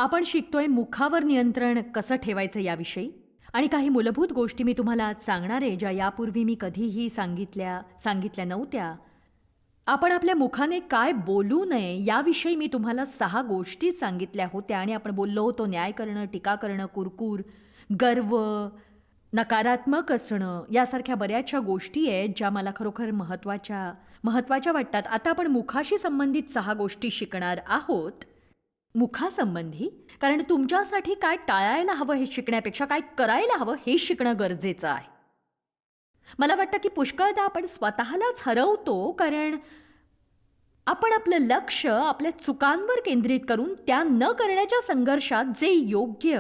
आपण शिकतोय मुखावर नियंत्रण कसं ठेवायचं याविषयी आणि काही मूलभूत गोष्टी मी तुम्हाला आज सांगणार आहे, ज्या यापूर्वी मी कधीही सांगितल्या नव्हत्या. आपण आपल्या मुखाने काय बोलू नये याविषयी मी तुम्हाला 6 गोष्टी सांगितल्या होत्या आणि आपण बोललो होतो न्याय करणं, टीका करणं, कुरकूर, गर्व, नकारात्मक असणं यासारख्या बऱ्याचशा गोष्टी आहेत ज्या मला खरोखर महत्त्वाच्या वाटतात. आता आपण मुखाशी संबंधित 6 गोष्टी शिकणार आहोत. मुखासंबंधी, कारण तुमच्यासाठी काय टाळायला हवं हे शिकण्यापेक्षा काय करायला हवं हे शिकणं गरजेचं आहे. मला वाटतं की पुष्कळदा आपण स्वतःलाच हरवतो, कारण आपण आपलं लक्ष आपल्या चुकांवर केंद्रित करून त्या न करण्याच्या संघर्षात जे योग्य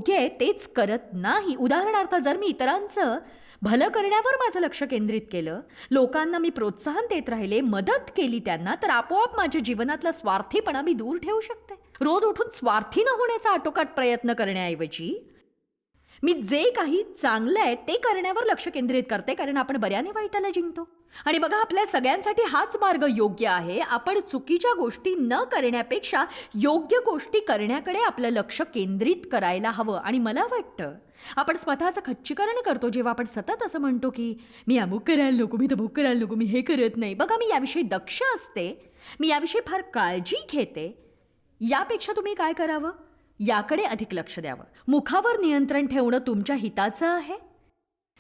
आहे तेच करत नाही. उदाहरणार्थ, जर मी इतरांचं भलं करण्यावर माझं लक्ष केंद्रित केलं, लोकांना मी प्रोत्साहन देत राहिले, मदत केली त्यांना, तर आपोआप माझ्या जीवनातला स्वार्थीपणा मी दूर ठेवू शकते. रोज उठून स्वार्थी न होण्याचा आटोकाट प्रयत्न करण्याऐवजी मी जे काही चांगलं आहे ते करण्यावर लक्ष केंद्रित करते, कारण आपण बऱ्याने वाईटाला जिंकतो. आणि बघा, आपल्या सगळ्यांसाठी हाच मार्ग योग्य आहे. आपण चुकीच्या गोष्टी न करण्यापेक्षा योग्य गोष्टी करण्याकडे आपलं लक्ष केंद्रित करायला हवं. आणि मला वाटतं आपण स्वतःचं खच्चीकरण करतो जेव्हा आपण सतत असं म्हणतो की मी अमुक करायला नको, मी तमुक करायला नको, मी हे करत नाही. बघा, मी याविषयी दक्ष असते, मी याविषयी फार काळजी घेते. यापेक्षा तुम्ही काय करावं, याकडे अधिक लक्ष द्यावं. मुखावर नियंत्रण ठेवणं तुमच्या हिताचं आहे.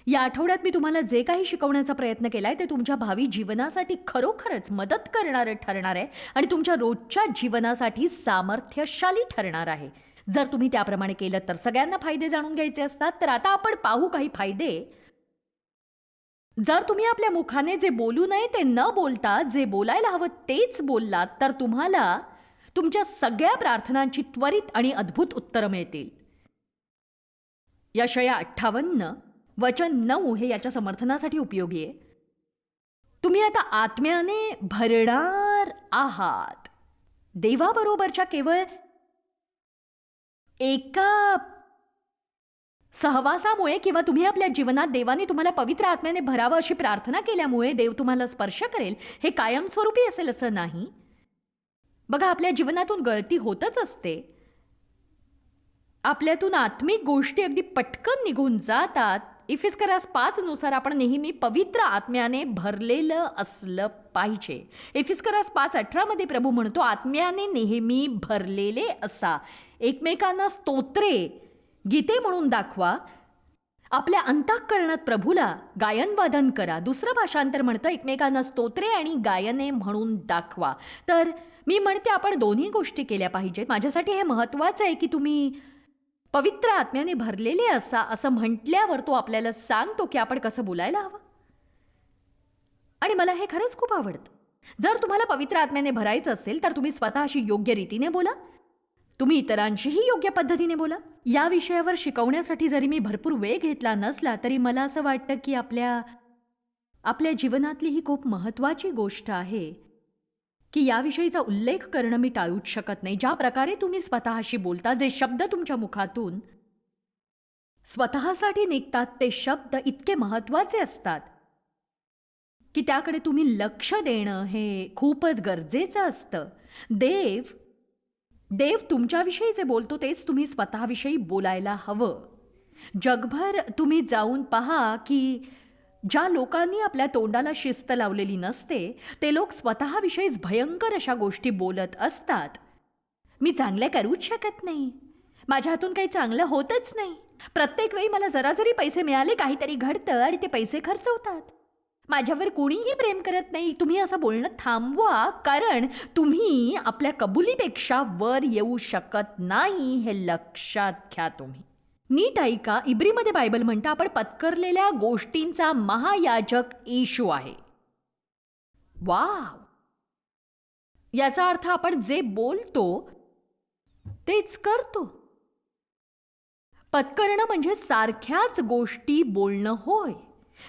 या आठवड्यात मी तुम्हाला जे काही शिकवण्याचा प्रयत्न केलाय ते तुमच्या भावी जीवनासाठी खरोखरच मदत करणारं ठरणार आहे आणि तुमच्या रोजच्या जीवनासाठी सामर्थ्यशाली ठरणार आहे. जर तुम्ही त्याप्रमाणे केलं तर सगळ्यांना फायदे जाणून घ्यायचे असतात. तर आता आपण पाहू काही फायदे. जर तुम्ही आपल्या मुखाने जे बोलू नये ते न बोलता जे बोलायला हवं तेच बोललात, तर तुम्हाला तुमच्या सगळ्या प्रार्थनांची त्वरित आणि अद्भुत उत्तरं मिळतील. यशाया 58 वचन 9 हे याच्या समर्थनासाठी उपयोगी आहे. तुम्ही आता आत्म्याने भरणार आहात. देवाबरोबरच्या केवळ एका सहवासामुळे किंवा तुम्ही आपल्या जीवनात देवाने तुम्हाला पवित्र आत्म्याने भरावं अशी प्रार्थना केल्यामुळे देव तुम्हाला स्पर्श करेल हे कायमस्वरूपी असेल असं नाही. बघा, आपल्या जीवनातून गळती होतच असते. आपल्यातून आत्मिक गोष्टी अगदी पटकन निघून जातात. इफिस्करास 5 नुसार आपण नेहमी पवित्र आत्म्याने भरलेलं असलं पाहिजे. इफिस्करास 5:18 मध्ये प्रभू म्हणतो, आत्म्याने नेहमी भरलेले असा. एकमेकांना स्तोत्रे, गीते म्हणून दाखवा. आपल्या अंतःकरणात प्रभूला गायनवादन करा. दुसरं भाषांतर म्हणतं, एकमेकांना स्तोत्रे आणि गायने म्हणून दाखवा. तर मी म्हणते आपण दोन्ही गोष्टी केल्या पाहिजेत. माझ्यासाठी हे महत्त्वाचं आहे की तुम्ही पवित्र आत्म्याने भरलेले असा असं म्हटल्यावर तो आपल्याला सांगतो की आपण कसं बोलायला हवं. आणि मला हे खरंच खूप आवडतं. जर तुम्हाला पवित्र आत्म्याने भरायचं असेल तर तुम्ही स्वतःशी योग्य रीतीने बोला, तुम्ही इतरांशीही योग्य पद्धतीने बोला. या विषयावर शिकवण्यासाठी जरी मी भरपूर वेळ घेतला नसला तरी मला असं वाटतं की आपल्या जीवनातली ही खूप महत्त्वाची गोष्ट आहे की याविषयीचा उल्लेख करणं मी टाळूच शकत नाही. ज्या प्रकारे तुम्ही स्वतःशी बोलता, जे शब्द तुमच्या मुखातून स्वतःसाठी निघतात ते शब्द इतके महत्त्वाचे असतात की त्याकडे तुम्ही लक्ष देणं हे खूपच गरजेचं असतं. देव तुमच्याविषयी जे बोलतो तेच तुम्ही स्वतःविषयी बोलायला हवं. जगभर तुम्ही जाऊन पहा की ज्या लोकांनी आपल्या तोंडाला शिस्त लावलेली नसते ते लोक स्वतःविषयीच भयंकर अशा गोष्टी बोलत असतात. मी चांगलं करूच शकत नाही, माझ्या हातून काही चांगलं होतच नाही, प्रत्येक वेळी मला जरा जरी पैसे मिळाले काहीतरी घडतं आणि ते पैसे खर्च होतात, माझ्यावर कोणीही प्रेम करत नाही. तुम्ही असं बोलणं थांबवा, कारण तुम्ही आपल्या कबुलीपेक्षा वर येऊ शकत नाही हे लक्षात घ्या. तुम्ही नीट ऐका. इब्रीमध्ये बायबल म्हणतं आपण पत्करलेल्या गोष्टींचा महायाजक येशू आहे. वाव! याचा अर्थ आपण जे बोलतो तेच करतो. पत्करणं म्हणजे सारख्याच गोष्टी बोलणं होय.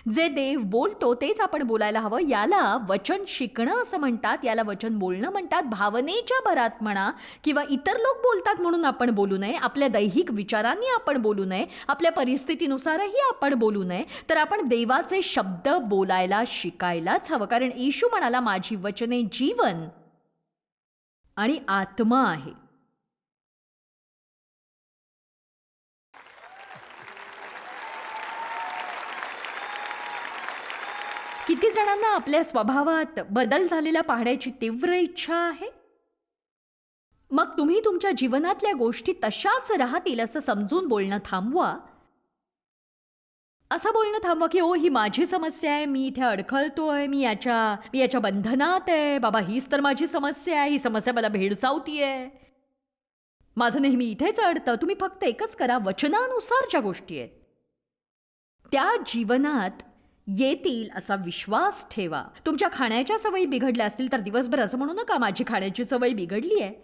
जे देव बोलतो तेच आपण बोलायला हवं. याला वचन शिकणं असं म्हणतात, याला वचन बोलणं म्हणतात. भावनेच्या भरात म्हणा किंवा इतर लोक बोलतात म्हणून आपण बोलू नये, आपल्या दैहिक विचारांनी आपण बोलू नये, आपल्या परिस्थितीनुसारही आपण बोलू नये, तर आपण देवाचे शब्द बोलायला शिकायलाच हवं. कारण येशू म्हणाला, माझी वचने जीवन आणि आत्मा आहे. किती जणांना आपल्या स्वभावात बदल झालेला पाहण्याची तीव्र इच्छा आहे? मग तुम्ही तुमच्या जीवनातल्या गोष्टी तशाच राहतील असं समजून बोलणं थांबवा. असं बोलणं थांबवा की ओ ही माझी समस्या आहे, मी इथे अडखळतोय, मी याच्या बंधनात आहे, बाबा हीच तर माझी समस्या आहे, ही समस्या मला भेडसावतीये, माझं नेहमी इथेच अडतं. तुम्ही फक्त एकच करा, वचनानुसार ज्या गोष्टी आहेत त्या जीवनात येतील असा विश्वास ठेवा. तुमच्या खाण्याच्या सवयी बिघडल्या असतील तर दिवसभर असं म्हणू नका माझी खाण्याची सवय बिघडली आहे.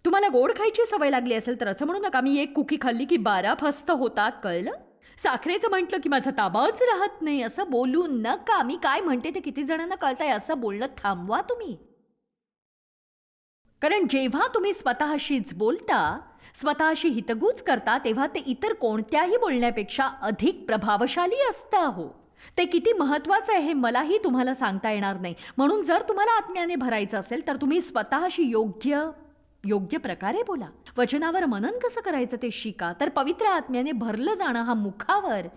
तुम्हाला गोड खायची सवय लागली असेल तर असं म्हणू नका मी एक कुकी खाल्ली की 12 फस्त होतात, कळलं? साखरेचं म्हटलं की माझा ताबाच राहत नाही, असं बोलू नका. मी काय म्हणते ते किती जणांना कळतंय, असं बोलणं थांबवा तुम्ही. कारण जेव्हा तुम्ही स्वतःशीच बोलता, स्वतःशी हितगुज करता, तेव्हा ते इतर कोणत्याही बोलण्यापेक्षा अधिक प्रभावशाली असतं. हो, ते किती महत्वाचं आहे हे मलाही तुम्हाला सांगता येणार नाही. म्हणून जर तुम्हाला आत्म्याने भरायचं असेल तर तुम्ही स्वतःशी योग्य प्रकारे बोला. वचनावर मनन कसं करायचं ते शिका. तर पवित्र आत्म्याने भरलं जाणं हा मुखावर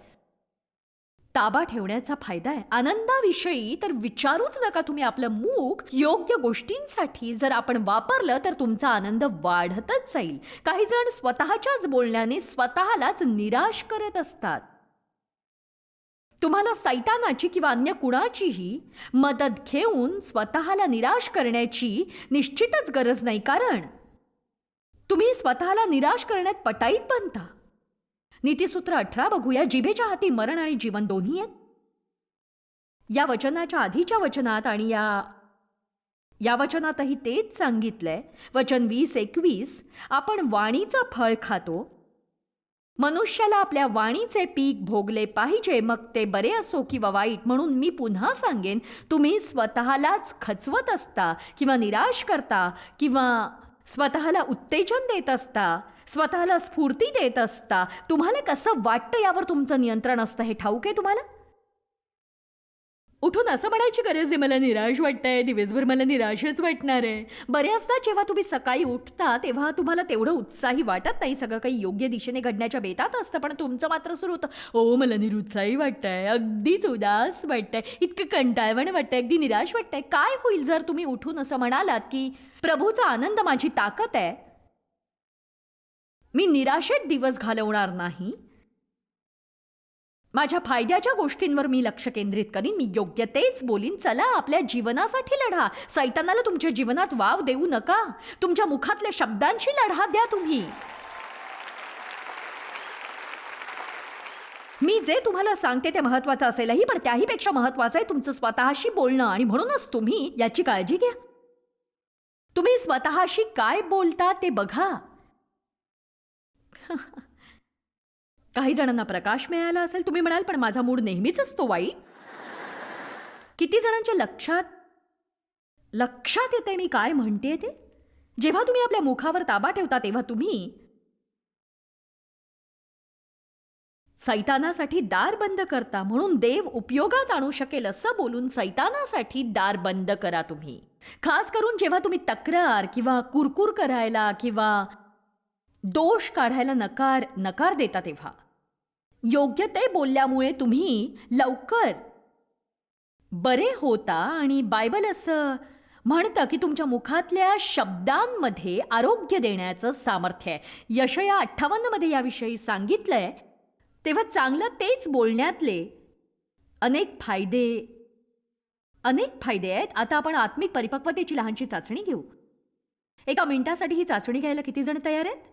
ताबा ठेवण्याचा फायदा आहे. आनंदाविषयी तर विचारूच नका तुम्ही. आपलं मुख योग्य गोष्टींसाठी जर आपण वापरलं तर तुमचा आनंद वाढतच जाईल. काही जण स्वतःच्याच बोलण्याने स्वतःलाच निराश करत असतात. तुम्हाला सैतानाची किंवा अन्य कुणाचीही मदत घेऊन स्वतःला निराश करण्याची निश्चितच गरज नाही, कारण तुम्ही स्वतःला निराश करण्यात पटाईत बनता. नीतिसूत्र 18 बघूया. जिभेच्या हाती मरण आणि जीवन दोन्ही आहेत. या वचनाच्या आधीच्या वचनात आणि या वचनातही तेच सांगितलंय. वचन 20:21 आपण वाणीचं फळ खातो. मनुष्याला आपल्या वाणीचे पीक भोगले पाहिजे, मग ते बरे असो किंवा वाईट. म्हणून मी पुन्हा सांगेन, तुम्ही स्वतःलाच खचवत असता किंवा निराश करता किंवा स्वतःला उत्तेजन देत असता, स्वतःला स्फूर्ती देत असता. तुम्हाला कसं वाटतं यावर तुमचं नियंत्रण असतं, हे ठाऊक आहे तुम्हाला? उठून असं म्हणायची गरज आहे मला निराश वाटतंय, दिवसभर मला निराशच वाटणार आहे. बऱ्याचदा जेव्हा तुम्ही सकाळी उठता तेव्हा तुम्हाला तेवढं उत्साही वाटत नाही, सगळं काही योग्य दिशेने घडण्याच्या बेतात असतं, पण तुमचं मात्र सुरू होतं, ओ मला निरुत्साही वाटतंय, अगदीच उदास वाटतंय, इतकं कंटाळवाण वाटतंय, अगदी निराश वाटतंय. काय होईल जर तुम्ही उठून असं म्हणालात की प्रभूचा आनंद माझी ताकद आहे, मी निराशेत दिवस घालवणार नाही, माझ्या फायद्याच्या गोष्टींवर मी लक्ष केंद्रित करीन, मी योग्य तेच बोलीन. चला आपल्या जीवनासाठी लढा. सैतानाला तुमच्या जीवनात वाव देऊ नका. तुमच्या मुखातल्या शब्दांशी लढा द्या तुम्ही. मी जे तुम्हाला सांगते ते महत्वाचं असेलही, पण त्याहीपेक्षा महत्वाचं आहे तुमचं स्वतःशी बोलणं. आणि म्हणूनच तुम्ही याची काळजी घ्या. तुम्ही स्वतःशी काय बोलता ते बघा. काही जणांना प्रकाश मिळाला असेल. तुम्ही म्हणाल पण माझा मूड नेहमीच असतो वाईट. किती जणांच्या लक्षात येते मी काय म्हणते ते? जेव्हा तुम्ही आपल्या मुखावर ताबा ठेवता तेव्हा तुम्ही सैतानासाठी दार बंद करता. म्हणून देव उपयोगात आणू शकेल असं बोलून सैतानासाठी दार बंद करा तुम्ही. खास करून जेव्हा तुम्ही तक्रार किंवा कुरकुर करायला किंवा दोष काढायला नकार देता तेव्हा योग्य ते बोलल्यामुळे तुम्ही लवकर बरे होता. आणि बायबल असं म्हणतं की तुमच्या मुखातल्या शब्दांमध्ये आरोग्य देण्याचं सामर्थ्य आहे. यशया 58 मध्ये याविषयी सांगितलंय. तेव्हा चांगलं तेच बोलण्यातले अनेक फायदे आहेत. आता आपण आत्मिक परिपक्वतेची लहानशी चाचणी घेऊ. 1 मिनिटासाठी ही चाचणी घ्यायला किती जण तयार आहेत?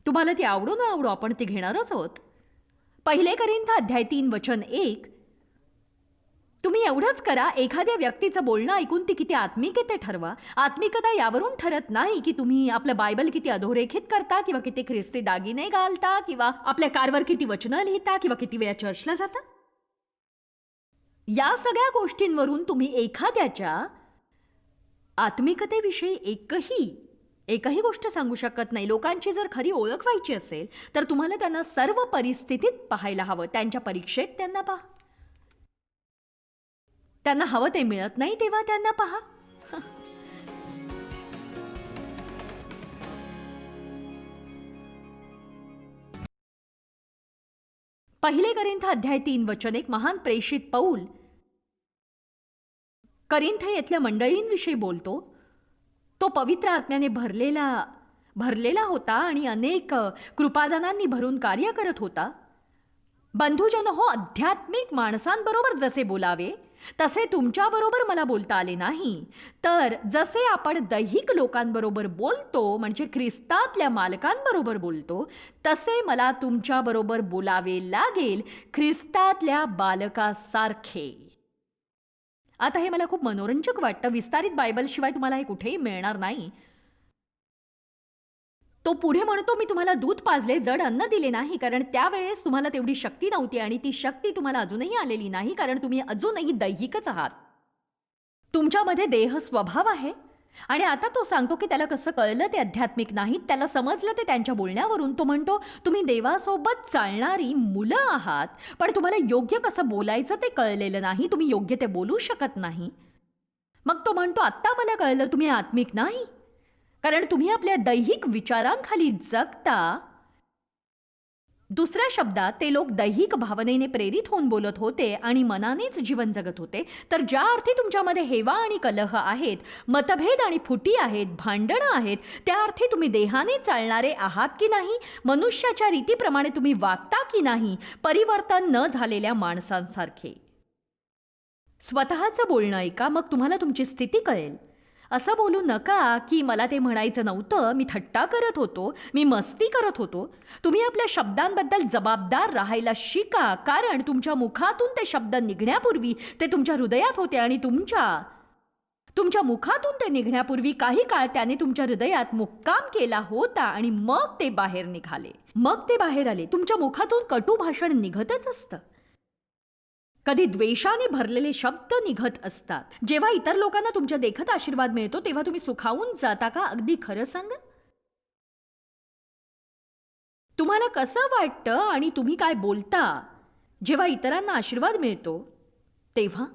तुम्हाला ती आवडो ना आवडो, आपण ती घेणारच आहोत. 1 कोरिन्थ अध्याय 3 वचन 1. तुम्ही एवढंच करा, एखाद्या व्यक्तीचं बोलणं ऐकून ती किती आत्मिक आहे ते ठरवा. आत्मिकता यावरून ठरत नाही की तुम्ही आपलं बायबल किती अधोरेखित करता किंवा किती ख्रिस्ती दागिने घालता किंवा आपल्या कारवर किती वचनं लिहिता किंवा किती वेळा चर्चला जाता. या सगळ्या गोष्टींवरून तुम्ही एखाद्याच्या आत्मिकतेविषयी एकही गोष्ट सांगू शकत नाही. लोकांची जर खरी ओळख व्हायची असेल तर तुम्हाला त्यांना सर्व परिस्थितीत पाहायला हवं. त्यांच्या परीक्षेत त्यांना पहा. त्यांना हवं ते मिळत नाही तेव्हा त्यांना पहा. 1 करिंथ अध्याय 3 वचन 1 महान प्रेषित पौल करिंथ येथल्या मंडळींविषयी बोलतो. तो पवित्र आत्म्याने भरलेला होता आणि अनेक कृपादानांनी भरून कार्य करत होता. बंधुजन हो, आध्यात्मिक माणसांबरोबर जसे बोलावे तसे तुमच्याबरोबर मला बोलता आले नाही, तर जसे आपण दैहिक लोकांबरोबर बोलतो म्हणजे ख्रिस्तातल्या मालकांबरोबर बोलतो, तसे मला तुमच्याबरोबर बोलावे लागेल, ख्रिस्तातल्या बालकासारखे. आता हे मला खूप मनोरंजक वाटतं. विस्तारित बायबलशिवाय तुम्हाला हे कुठेही मिळणार नाही. तो पुढे म्हणतो, मी तुम्हाला दूध पाजले, जड अन्न दिले नाही, कारण त्यावेळेस तुम्हाला तेवढी शक्ती नव्हती आणि ती शक्ती तुम्हाला अजूनही आलेली नाही, कारण तुम्ही अजूनही दैहिकच आहात. तुमच्यामध्ये देह स्वभाव आहे. आणि आता तो सांगतो की त्याला कसं कळलं ते आध्यात्मिक नाही, त्याला समजलं ते त्यांच्या बोलण्यावरून. तो म्हणतो, तुम्ही देवासोबत चालणारी मुलं आहात, पण तुम्हाला योग्य कसं बोलायचं ते कळलेलं नाही, तुम्ही योग्य ते बोलू शकत नाही. मग तो म्हणतो, आत्ता मला कळलं तुम्ही आत्मिक नाही, कारण तुम्ही आपल्या दैहिक विचारांखाली जगता. दुसऱ्या शब्दात ते लोक दैहिक भावनेने प्रेरित होऊन बोलत होते आणि मनानेच जीवन जगत होते. तर ज्या अर्थी तुमच्यामध्ये हेवा आणि कलह आहेत, मतभेद आणि फुटी आहेत, भांडणं आहेत, त्या अर्थी तुम्ही देहाने चालणारे आहात की नाही, मनुष्याच्या रीतीप्रमाणे तुम्ही वागता की नाही, परिवर्तन न झालेल्या माणसांसारखे. स्वतःचं बोलणं ऐका, मग तुम्हाला तुमची स्थिती कळेल. असं बोलू नका की मला ते म्हणायचं नव्हतं, मी थट्टा करत होतो, मी मस्ती करत होतो. तुम्ही आपल्या शब्दांबद्दल जबाबदार राहायला शिका, कारण तुमच्या मुखातून ते शब्द निघण्यापूर्वी ते तुमच्या हृदयात होते आणि तुमच्या मुखातून ते निघण्यापूर्वी काही काळ त्याने तुमच्या हृदयात मुक्काम केला होता आणि मग ते बाहेर निघाले, मग ते बाहेर आले. तुमच्या मुखातून कटू भाषण निघतच असतं. कधी द्वेषाने भरलेले शब्द निघत असतात. जेव्हा इतर लोकांना तुमच्या देखत आशीर्वाद मिळतो तेव्हा तुम्ही सुखावून जाता का? अगदी खरं सांगा. तुम्हाला कसं वाटतं आणि तुम्ही काय बोलता जेव्हा इतरांना आशीर्वाद मिळतो तेव्हा?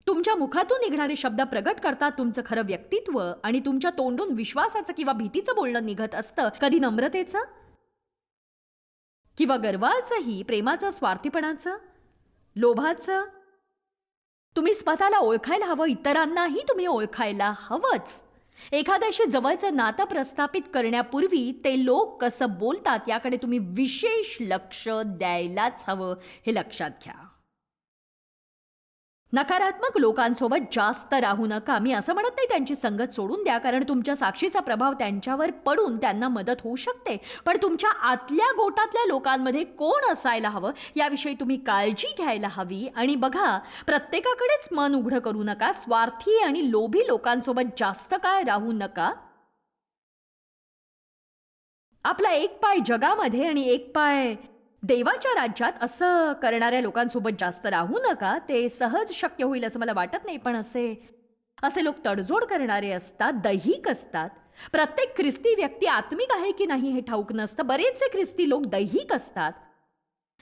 तुमच्या मुखातून निघणारे शब्द प्रगट करतात तुमचं खरं व्यक्तित्व, आणि तुमच्या तोंडून विश्वासाचं किंवा भीतीचं बोलणं निघत असतं, कधी नम्रतेचं किंवा गर्वाचंही, प्रेमाचं, स्वार्थीपणाचं, लोभाचं. तुम्ही स्वतःला ओळखायला हवं, इतरांनाही तुम्ही ओळखायला हवंच. एखाद्याशी जवळचं नातं प्रस्थापित करण्यापूर्वी ते लोक कसं बोलतात याकडे तुम्ही विशेष लक्ष द्यायलाच हवं, हे लक्षात घ्या. नकारात्मक लोकांसोबत जास्त राहू नका. मी असं म्हणत नाही त्यांची संगत सोडून द्या, कारण तुमच्या साक्षीचा प्रभाव त्यांच्यावर पडून त्यांना मदत होऊ शकते, पण तुमच्या आतल्या गोटातल्या लोकांमध्ये कोण असायला हवं याविषयी तुम्ही काळजी घ्यायला हवी. आणि बघा, प्रत्येकाकडेच मन उघडं करू नका. स्वार्थी आणि लोभी लोकांसोबत जास्त काळ राहू नका. आपला एक पाय जगामध्ये आणि एक पाय देवाच्या राज्यात असं करणाऱ्या लोकांसोबत जास्त राहू नका. ते सहज शक्य होईल असं मला वाटत नाही, पण असे लोक तडजोड करणारे असतात, दैहिक असतात. प्रत्येक ख्रिस्ती व्यक्ती आत्मिक आहे की नाही हे ठाऊक नसतं. बरेचसे ख्रिस्ती लोक दैहिक असतात.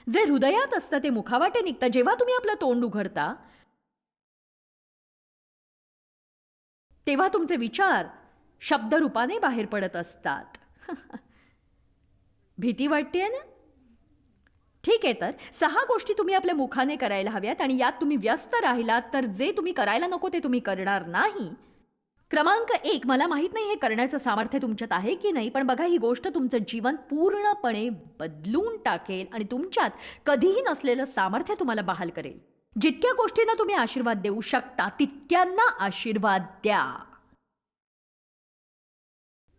जे हृदयात असतं ते मुखावाटे निघतं. जेव्हा तुम्ही आपलं तोंड उघडता तेव्हा तुमचे विचार शब्दरूपाने बाहेर पडत असतात. भीती वाटतेय ना? ठीक आहे, तर 6 गोष्टी तुम्ही आपल्या मुखाने करायला हव्यात आणि यात तुम्ही व्यस्त राहिलात तर जे तुम्ही करायला नको ते तुम्ही करणार नाही. क्रमांक 1, मला माहित नाही हे करण्याचं सामर्थ्य तुमच्यात आहे की नाही, पण बघा, ही गोष्ट तुमचं जीवन पूर्णपणे बदलून टाकेल आणि तुमच्यात कधीही नसलेलं सामर्थ्य तुम्हाला बहाल करेल. जितक्या गोष्टींना तुम्ही आशीर्वाद देऊ शकता तितक्यांना आशीर्वाद द्या.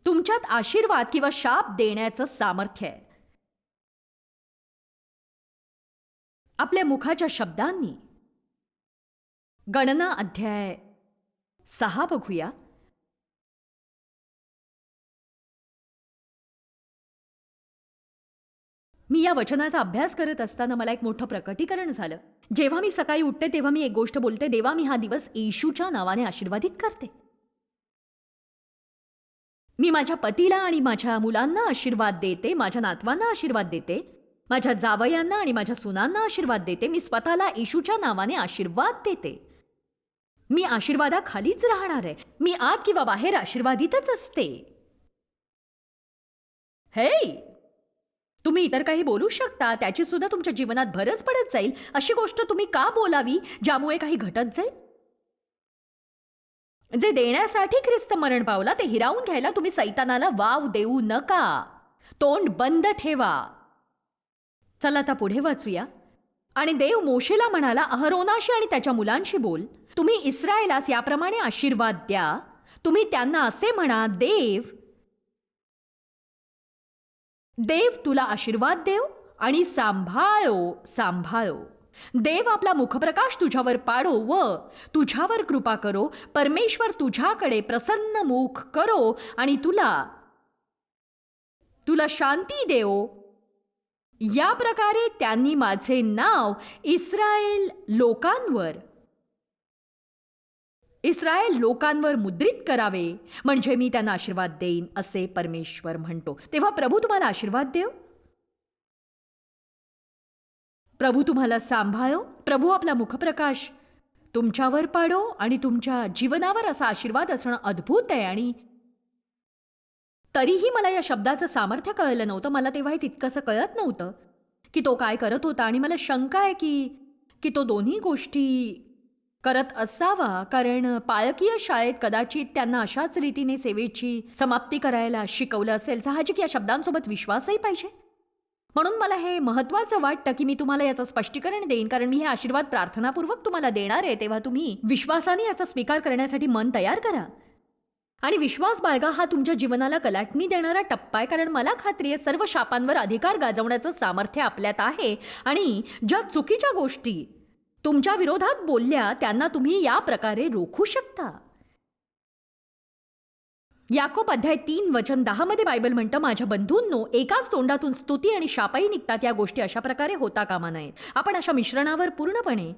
तुमच्यात आशीर्वाद किंवा शाप देण्याचं सामर्थ्य आहे. आपल्या मुखाच्या शब्दांनी. गणना अध्याय 6 बघूया. मी या वचनाचा अभ्यास करत असताना मला एक मोठं प्रकटीकरण झालं. जेव्हा मी सकाळी उठते तेव्हा मी एक गोष्ट बोलते, देवा, मी हा दिवस येशूच्या नावाने आशीर्वादित करते. मी माझ्या पतीला आणि माझ्या मुलांना आशीर्वाद देते, माझ्या नातवांना आशीर्वाद देते, माझ्या जावयांना आणि माझ्या सुनांना आशीर्वाद देते. मी स्वतःला येशूच्या नावाने आशीर्वाद देते. मी आशीर्वादाखालीच राहणार आहे. मी आत किंवा बाहेर आशीर्वादितच असते. हे, तुम्ही इतर काही बोलू शकता, त्याची सुद्धा तुमच्या जीवनात भरच पडत जाईल. अशी गोष्ट तुम्ही का बोलावी ज्यामुळे काही घटत जाईल? जे देण्यासाठी ख्रिस्त मरण पावला ते हिरावून घ्यायला तुम्ही सैतानाला वाव देऊ नका. तोंड बंद ठेवा. चला आता पुढे वाचूया. आणि देव मोशेला म्हणाला, अहरोनाशी आणि त्याच्या मुलांशी बोल. तुम्ही इस्रायेलास याप्रमाणे आशीर्वाद द्या. तुम्ही त्यांना असे म्हणा, देव तुला आशीर्वाद देव आणि सांभाळो. देव आपला मुखप्रकाश तुझ्यावर पाडो व तुझ्यावर कृपा करो. परमेश्वर तुझ्याकडे प्रसन्न मुख करो आणि तुला शांती देवो. या प्रकारे त्यांनी माझे नाव इस्रायल लोकांवर मुद्रित करावे, म्हणजे मी त्यांना आशीर्वाद देईन, असे परमेश्वर म्हणतो. तेव्हा प्रभू तुम्हाला आशीर्वाद देव. प्रभू तुम्हाला सांभाळो. प्रभू आपला मुखप्रकाश तुमच्यावर पाडो आणि तुमच्या जीवनावर असा आशीर्वाद असणं अद्भुत आहे. आणि तरीही मला या शब्दाचं सामर्थ्य कळलं नव्हतं. मला तेव्हा हे तितकंसं कळत नव्हतं की तो काय करत होता. आणि मला शंका आहे की तो दोन्ही गोष्टी करत असावा, कारण पालकीय शाळेत कदाचित त्यांना अशाच रीतीने सेवेची समाप्ती करायला शिकवलं असेल. साहजिक या शब्दांसोबत विश्वासही पाहिजे. म्हणून मला हे महत्त्वाचं वाटतं की मी तुम्हाला याचं स्पष्टीकरण देईन, कारण मी हे आशीर्वाद प्रार्थनापूर्वक तुम्हाला देणार आहे. तेव्हा तुम्ही विश्वासाने याचा स्वीकार करण्यासाठी मन तयार करा. आणि विश्वास बाळगा हा तुमच्या जीवनाला कलाटणी देणारा टप्पा आहे, कारण मला खात्री आहे सर्व शापांवर अधिकार गाजवण्याचं सामर्थ्य आपल्यात आहे. आणि ज्या चुकीच्या गोष्टी तुमच्या विरोधात बोलल्या त्यांना तुम्ही या प्रकारे रोखू शकता. याकोब अध्याय 3 वचन 10 मध्ये बायबल म्हणतं, माझ्या बंधूंनो, एकाच तोंडातून स्तुती आणि शापही निघतात. या गोष्टी अशा प्रकारे होता कामा नये. आपण अशा मिश्रणावर पूर्णपणे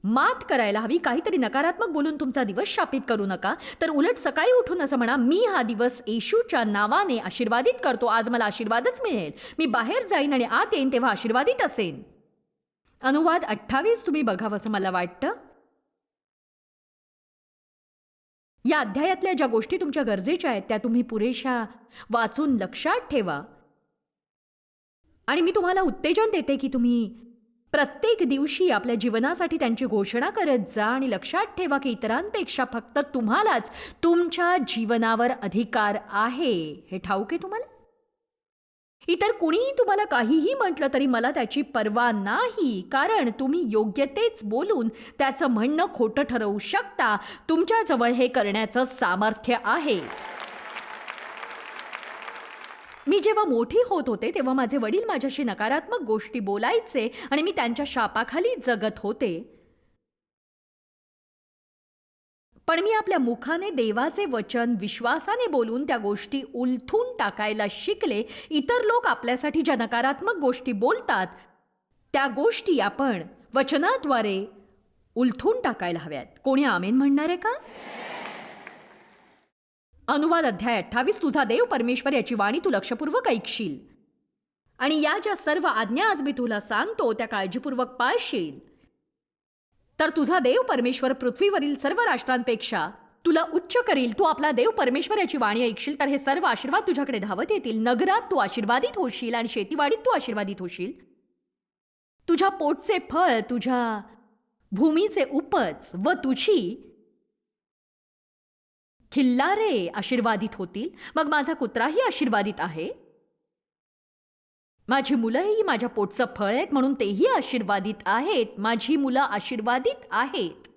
मात करायला हवी. काहीतरी नकारात्मक बोलून तुमचा दिवस शापित करू नका, तर उलट सकाळी उठून असं म्हणा, मी हा दिवस येशूच्या नावाने आशीर्वादित करतो. आज मला आशीर्वादच मिळेल. मी बाहेर जाईन आणि आत येईन तेव्हा आशीर्वादित असेन. अनुवाद 28 तुम्ही बघावं असं मला वाटतं. या अध्यायातल्या ज्या गोष्टी तुमच्या गरजेच्या आहेत त्या तुम्ही पुरेशा वाचून लक्षात ठेवा. आणि मी तुम्हाला उत्तेजन देते की तुम्ही प्रत्येक दिवशी आपल्या जीवनासाठी त्यांची घोषणा करत जा. आणि लक्षात ठेवा की इतरांपेक्षा फक्त तुम्हालाच तुमच्या जीवनावर अधिकार आहे. हे ठाऊक आहे तुम्हाला? इतर कुणीही तुम्हाला काहीही म्हटलं तरी मला त्याची पर्वा नाही, कारण तुम्ही योग्य तेच बोलून त्याचं म्हणणं खोटं ठरवू शकता. तुमच्याजवळ हे करण्याचं सामर्थ्य आहे. मी जेव्हा मोठी होत होते तेव्हा माझे वडील माझ्याशी नकारात्मक गोष्टी बोलायचे आणि मी त्यांच्या शापाखाली जगत होते. पण मी आपल्या मुखाने देवाचे वचन विश्वासाने बोलून त्या गोष्टी उलथून टाकायला शिकले. इतर लोक आपल्यासाठी ज्या नकारात्मक गोष्टी बोलतात त्या गोष्टी आपण वचनाद्वारे उलथून टाकायला हव्यात. कोणी आमेन म्हणणार आहे का? अनुवाद अध्याय 28 तुझा देव परमेश्वर याची वाणी तू लक्षपूर्वक ऐकशील आणि या ज्या सर्व आज्ञा आज मी तुला सांगतो त्या काळजीपूर्वक पाळशील, तर तुझा देव परमेश्वर पृथ्वीवरील सर्व राष्ट्रांपेक्षा तुला उच्च करील. तू आपला देव परमेश्वर याची वाणी ऐकशील तर हे सर्व आशीर्वाद तुझ्याकडे धावत येतील. नगरात तू आशीर्वादित होशील आणि शेतीवाडीत तू आशीर्वादित होशील. तुझ्या पोटचे फळ, तुझ्या भूमीचे उपज व तुझी खिल्लारे आशीर्वादित होतील. मग माझा कुत्राही आशीर्वादित आहे. माझी मुलंही माझ्या पोटचं फळ आहेत म्हणून तेही आशीर्वादित आहेत. माझी मुलं आशीर्वादित आहेत.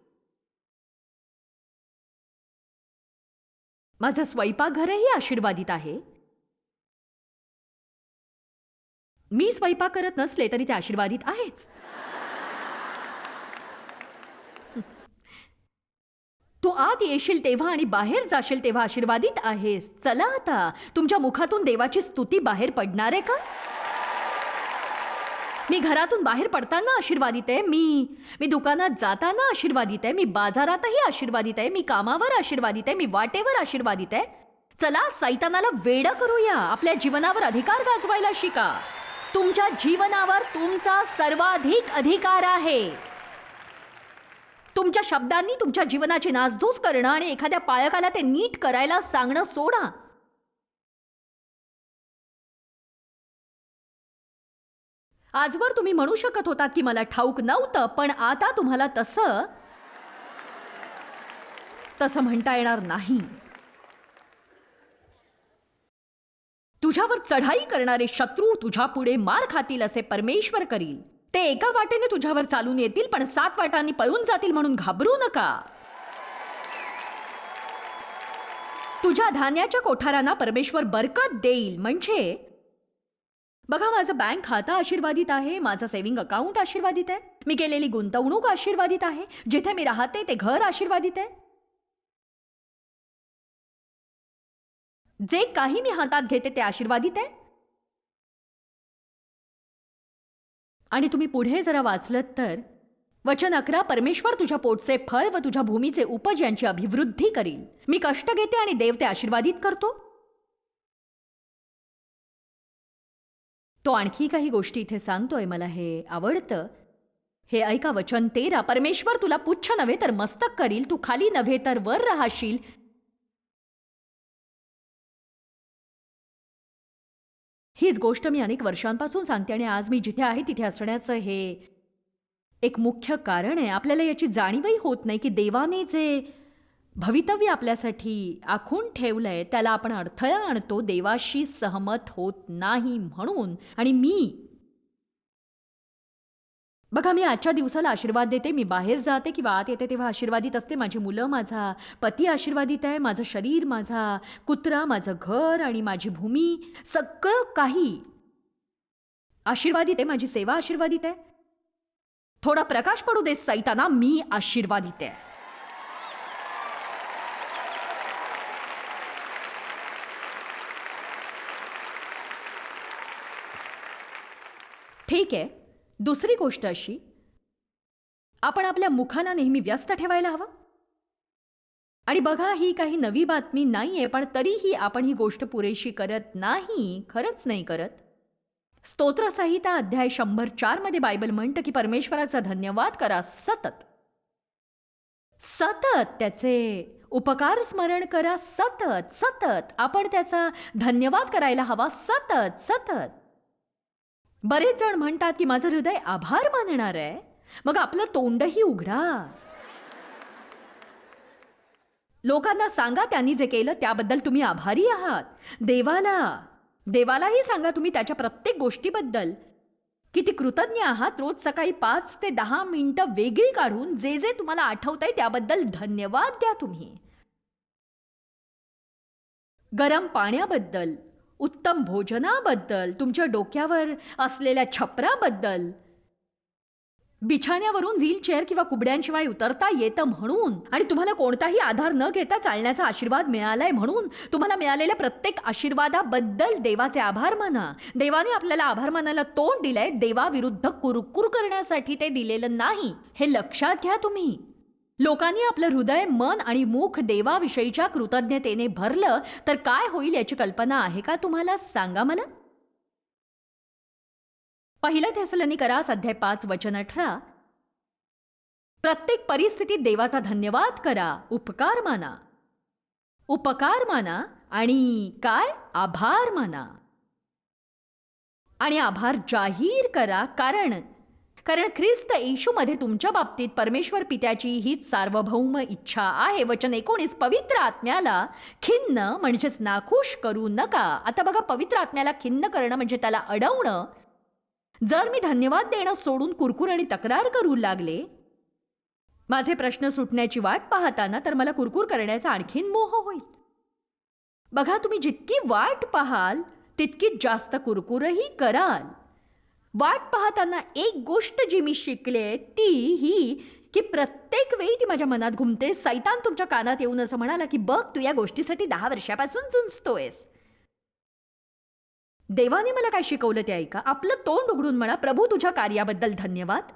माझं स्वयंपाकघरही आशीर्वादित आहे. मी स्वयंपाक करत नसले तरी ते आशीर्वादित आहेच. तू आत येशील तेव्हा आणि बाहेर जाशील तेव्हा आशीर्वादित आहेस. चला आता तुमच्या मुखातून देवाची स्तुती बाहेर पडणार आहे का? मी घरातून बाहेर पडताना आशीर्वादित आहे. मी दुकानात जाताना आशीर्वादित आहे. मी बाजारातही आशीर्वादित आहे. मी कामावर आशीर्वादित आहे. मी वाटेवर आशीर्वादित आहे. चला सैतानाला वेडं करूया. आपल्या जीवनावर अधिकार गाजवायला शिका. तुमच्या जीवनावर तुमचा सर्वाधिक अधिकार आहे. तुमच्या शब्दांनी तुमच्या जीवनाची नासधूस करणं आणि एखाद्या पालकाला ते नीट करायला सांगणं सोडा. आजवर तुम्ही म्हणू शकत होतात की मला ठाऊक नव्हतं, पण आता तुम्हाला तसं म्हणता येणार नाही. तुझ्यावर चढाई करणारे शत्रू तुझ्या पुढे मार खातील असे परमेश्वर करील. ते एका वाटेने तुझ्यावर चालून येतील, पण 7 वाटांनी पळून जातील म्हणून घाबरू नका. तुझ्या धान्याच्या कोठारांना परमेश्वर बरकत देईल. म्हणजे बघा, माझं बँक खातं आशीर्वादित आहे, माझं सेव्हिंग अकाउंट आशीर्वादित आहे, मी केलेली गुंतवणूक आशीर्वादित आहे, जिथे मी राहते ते घर आशीर्वादित आहे. जे काही मी हातात घेते ते आशीर्वादित आहे. आणि तुम्ही पुढे जरा वाचलत तर वचन 11, परमेश्वर तुझ्या पोटचे फळ व तुझ्या भूमीचे उपज यांची अभिवृद्धी करील. मी कष्ट घेते आणि देव ते आशीर्वादित करतो. तो आणखी काही गोष्टी इथे सांगतोय, मला हे आवडतं. हे ऐका, वचन 13, परमेश्वर तुला पुच्छ नव्हे तर मस्तक करील, तू खाली नव्हे तर वर राहशील. हीच गोष्ट मी अनेक वर्षांपासून सांगते आणि आज मी जिथे आहे तिथे असण्याचं हे एक मुख्य कारण आहे. आपल्याला याची जाणीवही होत नाही की देवाने जे भवितव्य आपल्यासाठी आखून ठेवलंय त्याला आपण अडथळा आणतो, देवाशी सहमत होत नाही म्हणून. आणि बघा, मी आजच्या दिवसाला आशीर्वाद देते. मी बाहेर जाते किंवा आत येते तेव्हा आशीर्वादित असते. माझी मुलं, माझा पती आशीर्वादित आहे, माझं शरीर, माझा कुत्रा, माझं घर आणि माझी भूमी, सगळं काही आशीर्वादित आहे. माझी सेवा आशीर्वादित आहे. थोडा प्रकाश पडू दे सैताना, मी आशीर्वादित आहे. ठीक आहे. दुसरी गोष्ट अशी, आपण आपल्या मुखाला नेहमी व्यस्त ठेवायला हवं. आणि बघा, ही काही नवी बातमी नाहीये, पण तरीही आपण ही गोष्ट पुरेशी करत नाही, खरंच नाही करत. स्तोत्रसंहिता अध्याय 104 मध्ये बायबल म्हणतं की परमेश्वराचा धन्यवाद करा सतत. सतत त्याचे उपकार स्मरण करा. सतत सतत आपण त्याचा धन्यवाद करायला हवा. सतत सतत. बरेच जण म्हणतात की माझं हृदय आभार मानणार आहे. मग आपलं तोंडही उघडा. लोकांना सांगा त्यांनी जे केलं त्याबद्दल तुम्ही आभारी आहात. देवालाही सांगा तुम्ही त्याच्या प्रत्येक गोष्टीबद्दल किती कृतज्ञ आहात. रोज सकाळी 5 ते 10 मिनिटं वेगळी काढून जे जे तुम्हाला आठवतंय त्याबद्दल धन्यवाद द्या तुम्ही. गरम पाण्याबद्दल, उत्तम भोजनाबद्दल, तुमच्या डोक्यावर असलेल्या छपराबद्दल, बिछाण्यावरून व्हीलचेअर किंवा कुबड्यांशिवाय उतरता येतं म्हणून, आणि तुम्हाला कोणताही आधार न घेता चालण्याचा आशीर्वाद मिळालाय म्हणून तुम्हाला मिळालेल्या प्रत्येक आशीर्वादाबद्दल देवाचे आभार माना. देवाने आपल्याला आभार मानायला तोंड दिलंय, देवाविरुद्ध कुरकुर करण्यासाठी ते दिलेलं नाही. हे लक्षात घ्या तुम्ही. लोकांनी आपलं हृदय, मन आणि मुख देवाविषयीच्या कृतज्ञतेने भरलं तर काय होईल याची कल्पना आहे का तुम्हाला? सांगा मला. 1 थेसलोनिकरास अध्याय 5 वचन 18, प्रत्येक परिस्थितीत देवाचा धन्यवाद करा, उपकार माना आणि काय? आभार माना. आणि आभार जाहीर करा, कारण ख्रिस्त येशूमध्ये तुमच्या बाबतीत परमेश्वर पित्याची हीच सार्वभौम इच्छा आहे. वचन 19, पवित्र आत्म्याला खिन्न म्हणजेच नाखुश करू नका. आता बघा, पवित्र आत्म्याला खिन्न करणं म्हणजे त्याला अडवणं. जर मी धन्यवाद देणं सोडून कुरकुर आणि तक्रार करू लागले, माझे प्रश्न सुटण्याची वाट पाहताना, तर मला कुरकुर करण्याचा आणखीन मोह होईल. बघा, तुम्ही जितकी वाट पाहाल तितकीच जास्त कुरकुरही कराल. वाट पाहताना एक गोष्ट जी मी शिकले ती ही की प्रत्येक वेळी ती माझ्या मनात घुमते. सैतान तुमच्या कानात येऊन असं म्हणाला की बघ, तू या गोष्टीसाठी 10 वर्षापासून झुंजतोयस. देवाने मला काय शिकवलं ते ऐका. आपलं तोंड उघडून म्हणा, प्रभू तुझ्या कार्याबद्दल धन्यवाद.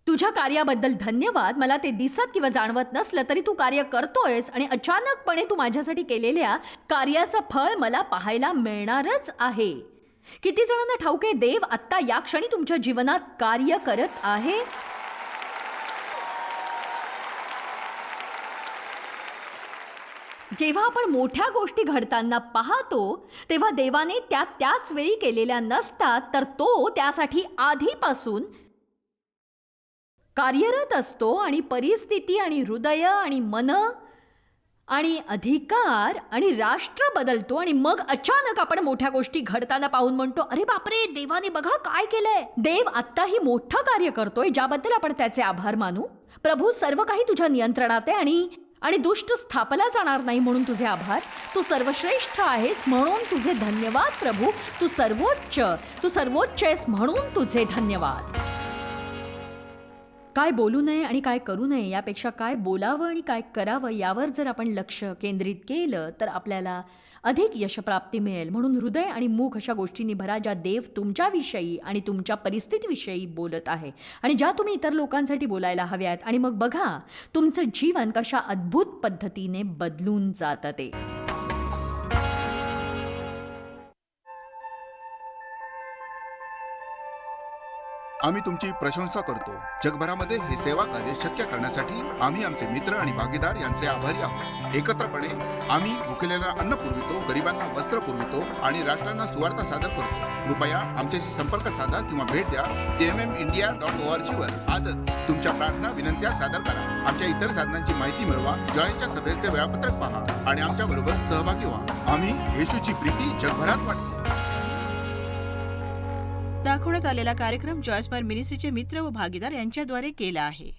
तुझ्या कार्याबद्दल धन्यवाद. मला ते दिसत किंवा जाणवत नसलं तरी तू कार्य करतोयस आणि अचानकपणे तू माझ्यासाठी केलेल्या कार्याचं फळ मला पाहायला मिळणारच आहे. किती जणांना ठाऊक आहे देव आत्ता या क्षणी तुमच्या जीवनात कार्य करत आहे? जेव्हा आपण मोठ्या गोष्टी घडताना पाहतो तेव्हा देवाने त्या त्याच वेळी केलेल्या नसतात, तर तो त्यासाठी आधीपासून कार्यरत असतो आणि परिस्थिती आणि हृदय आणि मन आणि अधिकार आणि राष्ट्र बदलतो. आणि मग अचानक आपण मोठ्या गोष्टी घडताना पाहून म्हणतो, अरे बापरे, देवाने बघा काय केलंय. देव आत्ताही मोठं कार्य करतोय, ज्याबद्दल आपण त्याचे आभार मानू. प्रभू, सर्व काही तुझ्या नियंत्रणात आहे आणि दुष्ट स्थापला जाणार नाही म्हणून तुझे आभार. तू सर्वश्रेष्ठ आहेस म्हणून तुझे धन्यवाद प्रभू. तू सर्वोच्च आहेस म्हणून तुझे धन्यवाद. काय बोलू नये आणि काय करू नये यापेक्षा काय बोलावं आणि काय करावं यावर जर आपण लक्ष केंद्रित केलं तर आपल्याला अधिक यशप्राप्ती मिळेल. म्हणून हृदय आणि मुख अशा गोष्टींनी भरा ज्या देव तुमच्याविषयी आणि तुमच्या परिस्थितीविषयी बोलत आहे आणि ज्या तुम्ही इतर लोकांसाठी बोलायला हव्यात. आणि मग बघा तुमचं जीवन कशा अद्भुत पद्धतीने बदलून जातं ते. आम्ही तुमची प्रशंसा करतो. जगभरामध्ये हे सेवा कार्य शक्य करण्यासाठी आम्ही आमचे मित्र आणि भागीदार यांचे आभारी आहोत. एकत्रपणे आम्ही भुकेलेला अन्न पुरवितो, गरिबांना वस्त्र पुरवितो आणि राष्ट्रांना सुवार्ता सादर करतो. कृपया आमच्याशी संपर्क साधा किंवा भेट द्या tmmindia.org वर. आजच तुमच्या प्रार्थना विनंत्या सादर करा. आमच्या इतर साधनांची माहिती मिळवा, जॉयच्या सभेचे वेळापत्रक पहा आणि आमच्या बरोबर सहभागी व्हा. आम्ही येशूची प्रीती जगभरात वाटतो. दाखवण्यात आलेला कार्यक्रम जॉयस बार मिनिस्ट्रीचे मित्र व भागीदार यांच्याद्वारे केला आहे.